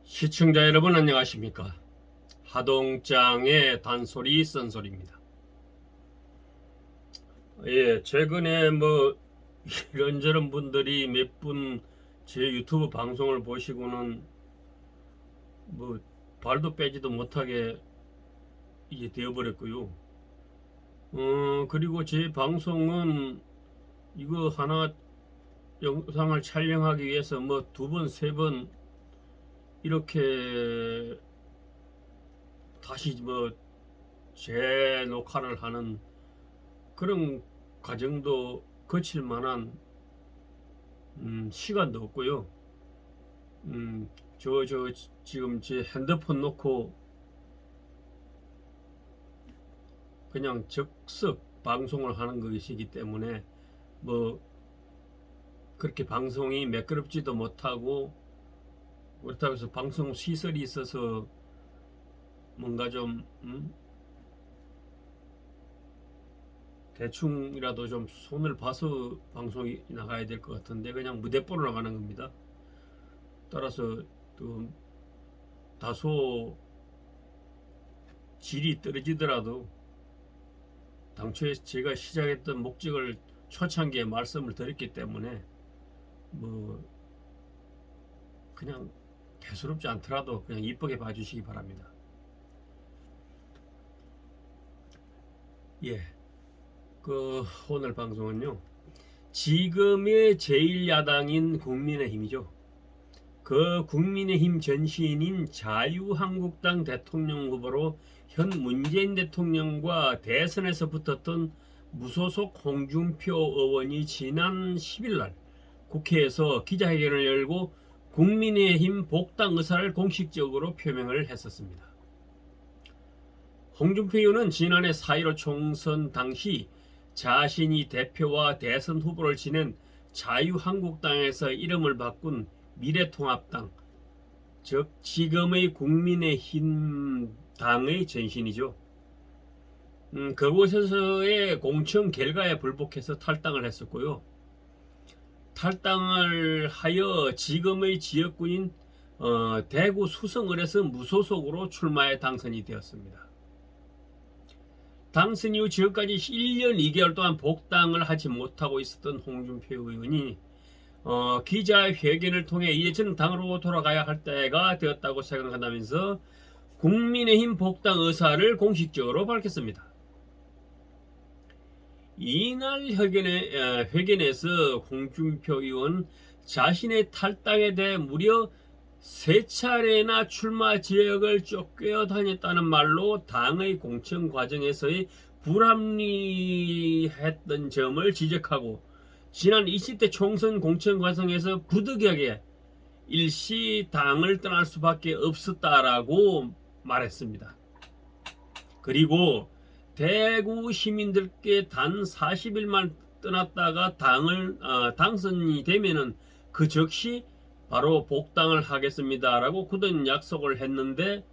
시청자 여러분 안녕하십니까? 하동장의 단소리 쓴소리입니다. 예, 최근에 이런저런 분들이 몇 분 제 유튜브 방송을 보시고는 발도 빼지도 못하게 이제 되어버렸고요. 그리고 제 방송은 이거 하나 영상을 촬영하기 위해서 두 번, 세 번 이렇게 다시 재녹화를 하는 그런 과정도 거칠 만한 시간도 없고요. 지금 제 핸드폰 놓고 그냥 즉석 방송을 하는 것이기 때문에 그렇게 방송이 매끄럽지도 못하고, 그렇다고 해서 방송 시설이 있어서 뭔가 좀 대충이라도 좀 손을 봐서 방송이 나가야 될 것 같은데 그냥 무대뽀로 나가는 겁니다. 따라서 또 다소 질이 떨어지더라도 당초에 제가 시작했던 목적을 초창기에 말씀을 드렸기 때문에 그냥 대수롭지 않더라도 그냥 이쁘게 봐주시기 바랍니다. 예, 오늘 방송은요, 지금의 제1야당인 국민의힘이죠. 그 국민의힘 전신인 자유한국당 대통령 후보로 현 문재인 대통령과 대선에서 붙었던 무소속 홍준표 의원이 지난 10일날 국회에서 기자회견을 열고 국민의힘 복당 의사를 공식적으로 표명을 했었습니다. 홍준표 의원은 지난해 4.15 총선 당시 자신이 대표와 대선 후보를 지낸 자유한국당에서 이름을 바꾼 미래통합당, 즉 지금의 국민의힘 당의 전신이죠. 그곳에서의 공천 결과에 불복해서 탈당을 했었고요. 탈당을 하여 지금의 지역구인 대구 수성을에서 무소속으로 출마해 당선이 되었습니다. 당선 이후 지금까지 1년 2개월 동안 복당을 하지 못하고 있었던 홍준표 의원이 기자회견을 통해 이제 저는 당으로 돌아가야 할 때가 되었다고 생각한다면서 국민의힘 복당 의사를 공식적으로 밝혔습니다. 이날 회견에서 홍준표 의원 자신의 탈당에 대해 무려 3차례나 출마 지역을 쫓겨 다녔다는 말로 당의 공천 과정에서의 불합리했던 점을 지적하고, 지난 20대 총선 공천 과정에서 부득이하게 일시 당을 떠날 수밖에 없었다라고 말했습니다. 그리고 대구 시민들께 단 40일만 떠났다가 당선이 되면은 그 즉시 바로 복당을 하겠습니다라고 굳은 약속을 했는데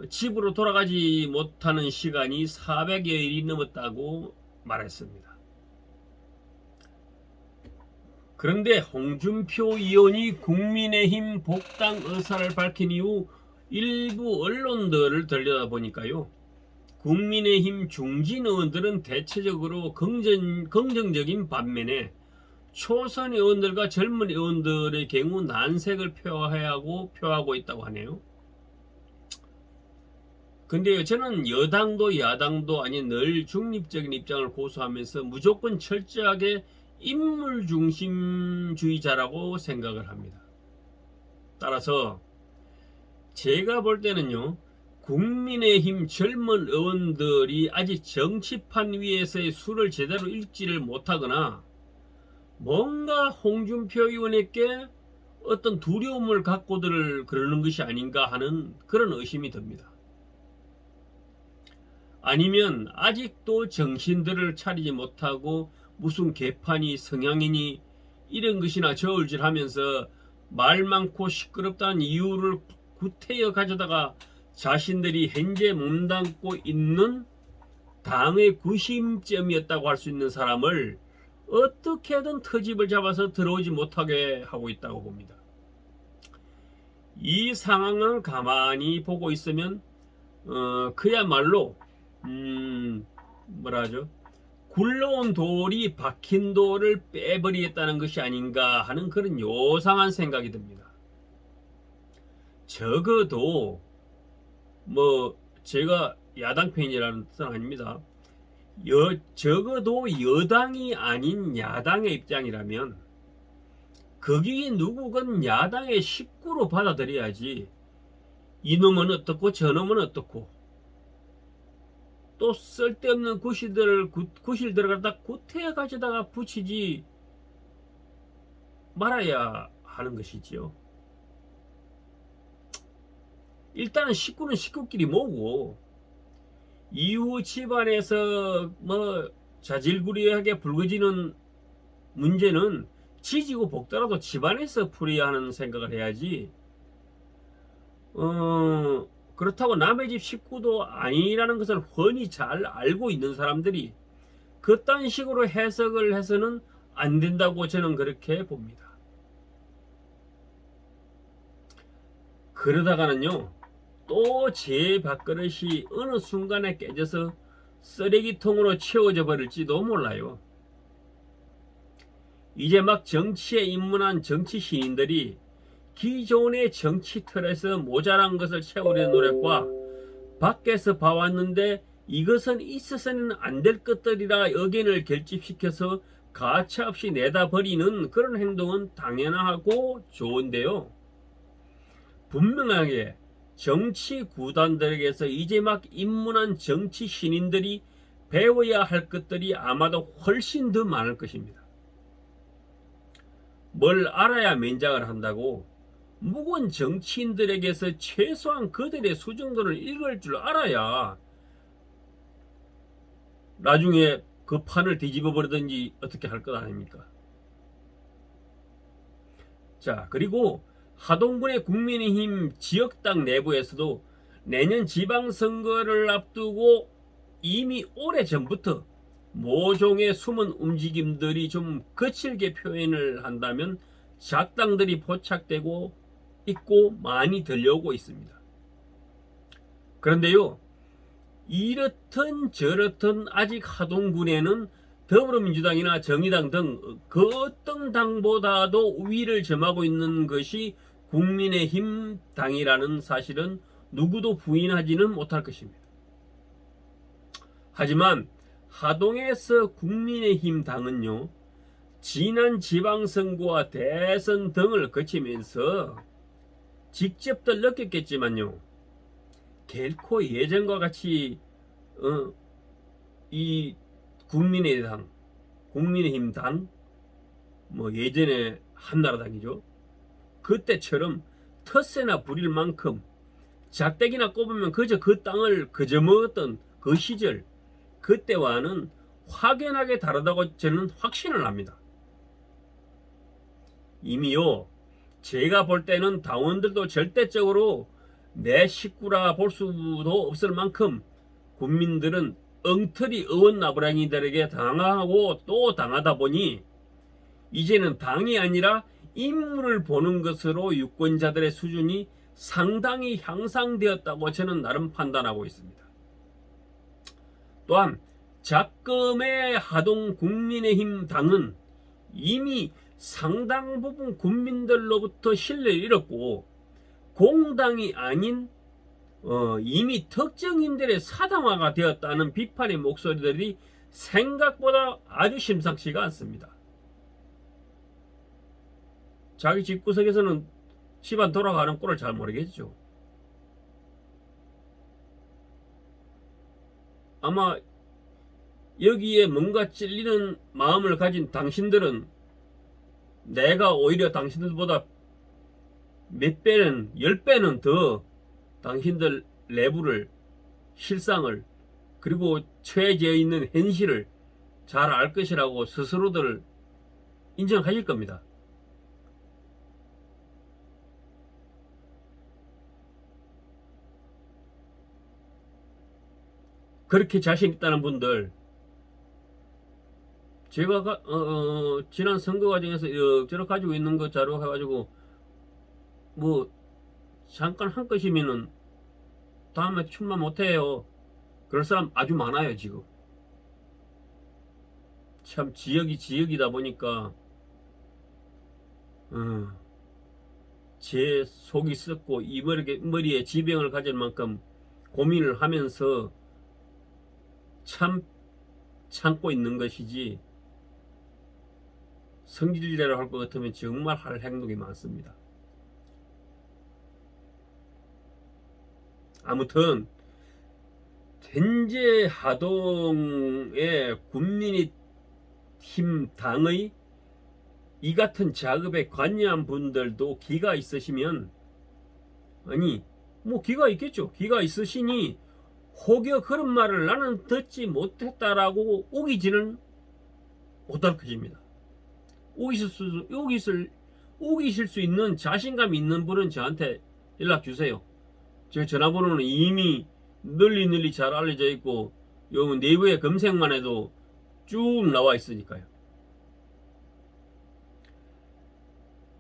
집으로 돌아가지 못하는 시간이 400여일이 넘었다고 말했습니다. 그런데 홍준표 의원이 국민의힘 복당 의사를 밝힌 이후 일부 언론들을 들여다보니까요, 국민의힘 중진 의원들은 대체적으로 긍정적인 반면에 초선 의원들과 젊은 의원들의 경우 난색을 표하고 있다고 하네요. 근데 저는 여당도 야당도 아닌 늘 중립적인 입장을 고수하면서 무조건 철저하게 인물 중심주의자라고 생각을 합니다. 따라서 제가 볼 때는요, 국민의힘 젊은 의원들이 아직 정치판 위에서의 수를 제대로 읽지를 못하거나 뭔가 홍준표 의원에게 어떤 두려움을 갖고들 그러는 것이 아닌가 하는 그런 의심이 듭니다. 아니면 아직도 정신들을 차리지 못하고 무슨 개판이 성향이니 이런 것이나 저울질하면서 말 많고 시끄럽다는 이유를 구태여 가져다가 자신들이 현재 몸담고 있는 당의 구심점이었다고 할 수 있는 사람을 어떻게든 터집을 잡아서 들어오지 못하게 하고 있다고 봅니다. 이 상황을 가만히 보고 있으면 그야말로 뭐라 하죠? 굴러온 돌이 박힌 돌을 빼버리겠다는 것이 아닌가 하는 그런 요상한 생각이 듭니다. 적어도 뭐 제가 야당 편이라는 뜻은 아닙니다. 적어도 여당이 아닌 야당의 입장이라면 거기 누구건 야당의 식구로 받아들여야지 이놈은 어떻고 저놈은 어떻고 또 쓸데없는 구실들을 갖다 구태여 가져다가 붙이지 말아야 하는 것이지요. 일단은 식구는 식구끼리 모으고 이후 집안에서 뭐 자질구레하게 불거지는 문제는 지지고 볶더라도 집안에서 풀어야 하는 생각을 해야지. 그렇다고 남의 집 식구도 아니라는 것을 훤히 잘 알고 있는 사람들이 그딴 식으로 해석을 해서는 안 된다고 저는 그렇게 봅니다. 그러다가는요, 또 제 밥그릇이 어느 순간에 깨져서 쓰레기통으로 채워져 버릴지도 몰라요. 이제 막 정치에 입문한 정치 신인들이 기존의 정치 틀에서 모자란 것을 채우려는 노력과 밖에서 봐왔는데 이것은 있어서는 안 될 것들이라 의견을 결집시켜서 가차없이 내다버리는 그런 행동은 당연하고 좋은데요. 분명하게 정치 구단들에게서 이제 막 입문한 정치 신인들이 배워야 할 것들이 아마도 훨씬 더 많을 것입니다. 뭘 알아야 면장을 한다고 묵은 정치인들에게서 최소한 그들의 수정도를 읽을 줄 알아야 나중에 그 판을 뒤집어 버리든지 어떻게 할 것 아닙니까? 자, 그리고 하동군의 국민의힘 지역당 내부에서도 내년 지방선거를 앞두고 이미 오래전부터 모종의 숨은 움직임들이 좀 거칠게 표현을 한다면 작당들이 포착되고 있고 많이 들려오고 있습니다. 그런데요, 이렇든 저렇든 아직 하동군에는 더불어민주당이나 정의당 등 그 어떤 당보다도 위를 점하고 있는 것이 국민의힘 당이라는 사실은 누구도 부인하지는 못할 것입니다. 하지만 하동에서 국민의힘 당은요, 지난 지방선거와 대선 등을 거치면서 직접들 느꼈겠지만요, 결코 예전과 같이 이 국민의힘 당, 뭐 예전에 한나라당이죠. 그때처럼 텃세나 부릴 만큼 작대기나 꼽으면 그저 그 땅을 그저 먹었던 그 시절, 그때와는 확연하게 다르다고 저는 확신을 합니다. 이미요, 제가 볼 때는 당원들도 절대적으로 내 식구라 볼 수도 없을 만큼 국민들은 엉터리 의원 나부랭이들에게 당하고 또 당하다 보니 이제는 당이 아니라 인물을 보는 것으로 유권자들의 수준이 상당히 향상되었다고 저는 나름 판단하고 있습니다. 또한 작금의 하동 국민의힘 당은 이미 상당 부분 국민들로부터 신뢰를 잃었고 공당이 아닌 이미 특정인들의 사당화가 되었다는 비판의 목소리들이 생각보다 아주 심상치가 않습니다. 자기 집구석에서는 집안 돌아가는 꼴을 잘 모르겠죠. 아마 여기에 뭔가 찔리는 마음을 가진 당신들은 내가 오히려 당신들보다 몇 배는, 10배는 더 당신들 내부를, 실상을, 그리고 처해져 있는 현실을 잘 알 것이라고 스스로들 인정하실 겁니다. 그렇게 자신 있다는 분들, 제가 지난 선거 과정에서 저렇게 가지고 있는 거 자료 해가지고 뭐 잠깐 한 것이면은 다음에 출마 못해요. 그럴 사람 아주 많아요 지금. 참 지역이 지역이다 보니까 제 속이 썩고 이 머리에 지병을 가질 만큼 고민을 하면서 참 참고 있는 것이지, 성질대로 할 것 같으면 정말 할 행동이 많습니다. 아무튼 현재 하동의 국민의힘 당의 이 같은 작업에 관여한 분들도 기가 있으시면, 아니 뭐 기가 있겠죠. 기가 있으시니 혹여 그런 말을 나는 듣지 못했다라고 우기지는 못할 것입니다. 우기실 수 있는 자신감 있는 분은 저한테 연락 주세요. 제 전화번호는 이미 널리 잘 알려져 있고 요 네이버에 검색만 해도 쭉 나와 있으니까요.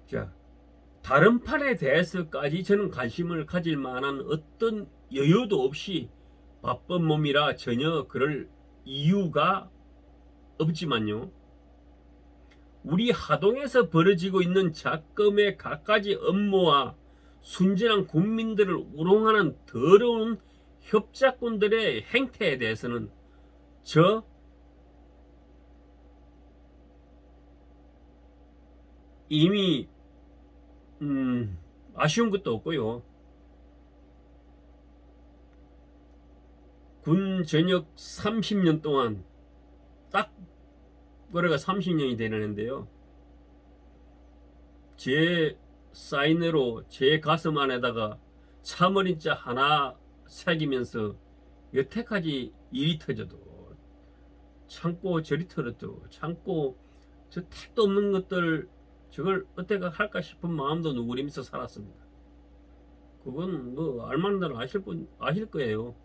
자, 다른 판에 대해서까지 저는 관심을 가질 만한 어떤 여유도 없이 바쁜 몸이라 전혀 그럴 이유가 없지만요, 우리 하동에서 벌어지고 있는 작금의 갖가지 업무와 순진한 국민들을 우롱하는 더러운 협작꾼들의 행태에 대해서는 저 이미 아쉬운 것도 없고요. 군 전역 30년 동안 딱 올해가 30년이 되는데요. 제 사인으로 제 가슴 안에다가 참어린자 하나 새기면서 여태까지 일이 터져도 참고 저리 털어도 참고 저 택도 없는 것들 저걸 어떻게 할까 싶은 마음도 누구리면서 살았습니다. 그건 뭐 알만한 아실 거예요.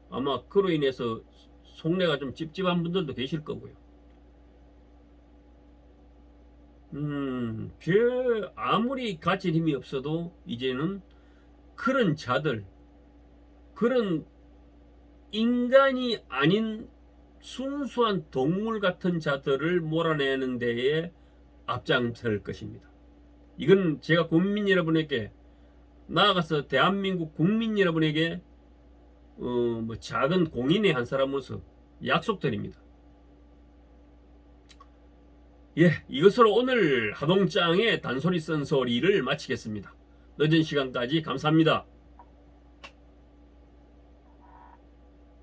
아마 그로 인해서 속내가 좀 찝찝한 분들도 계실 거고요. 아무리 가질 힘이 없어도 이제는 그런 자들, 그런 인간이 아닌 순수한 동물 같은 자들을 몰아내는 데에 앞장설 것입니다. 이건 제가 국민 여러분에게, 나아가서 대한민국 국민 여러분에게 뭐 작은 공인의 한 사람으로서 약속드립니다. 예, 이것으로 오늘 하동장의 단소리 쓴 소리를 마치겠습니다. 늦은 시간까지 감사합니다.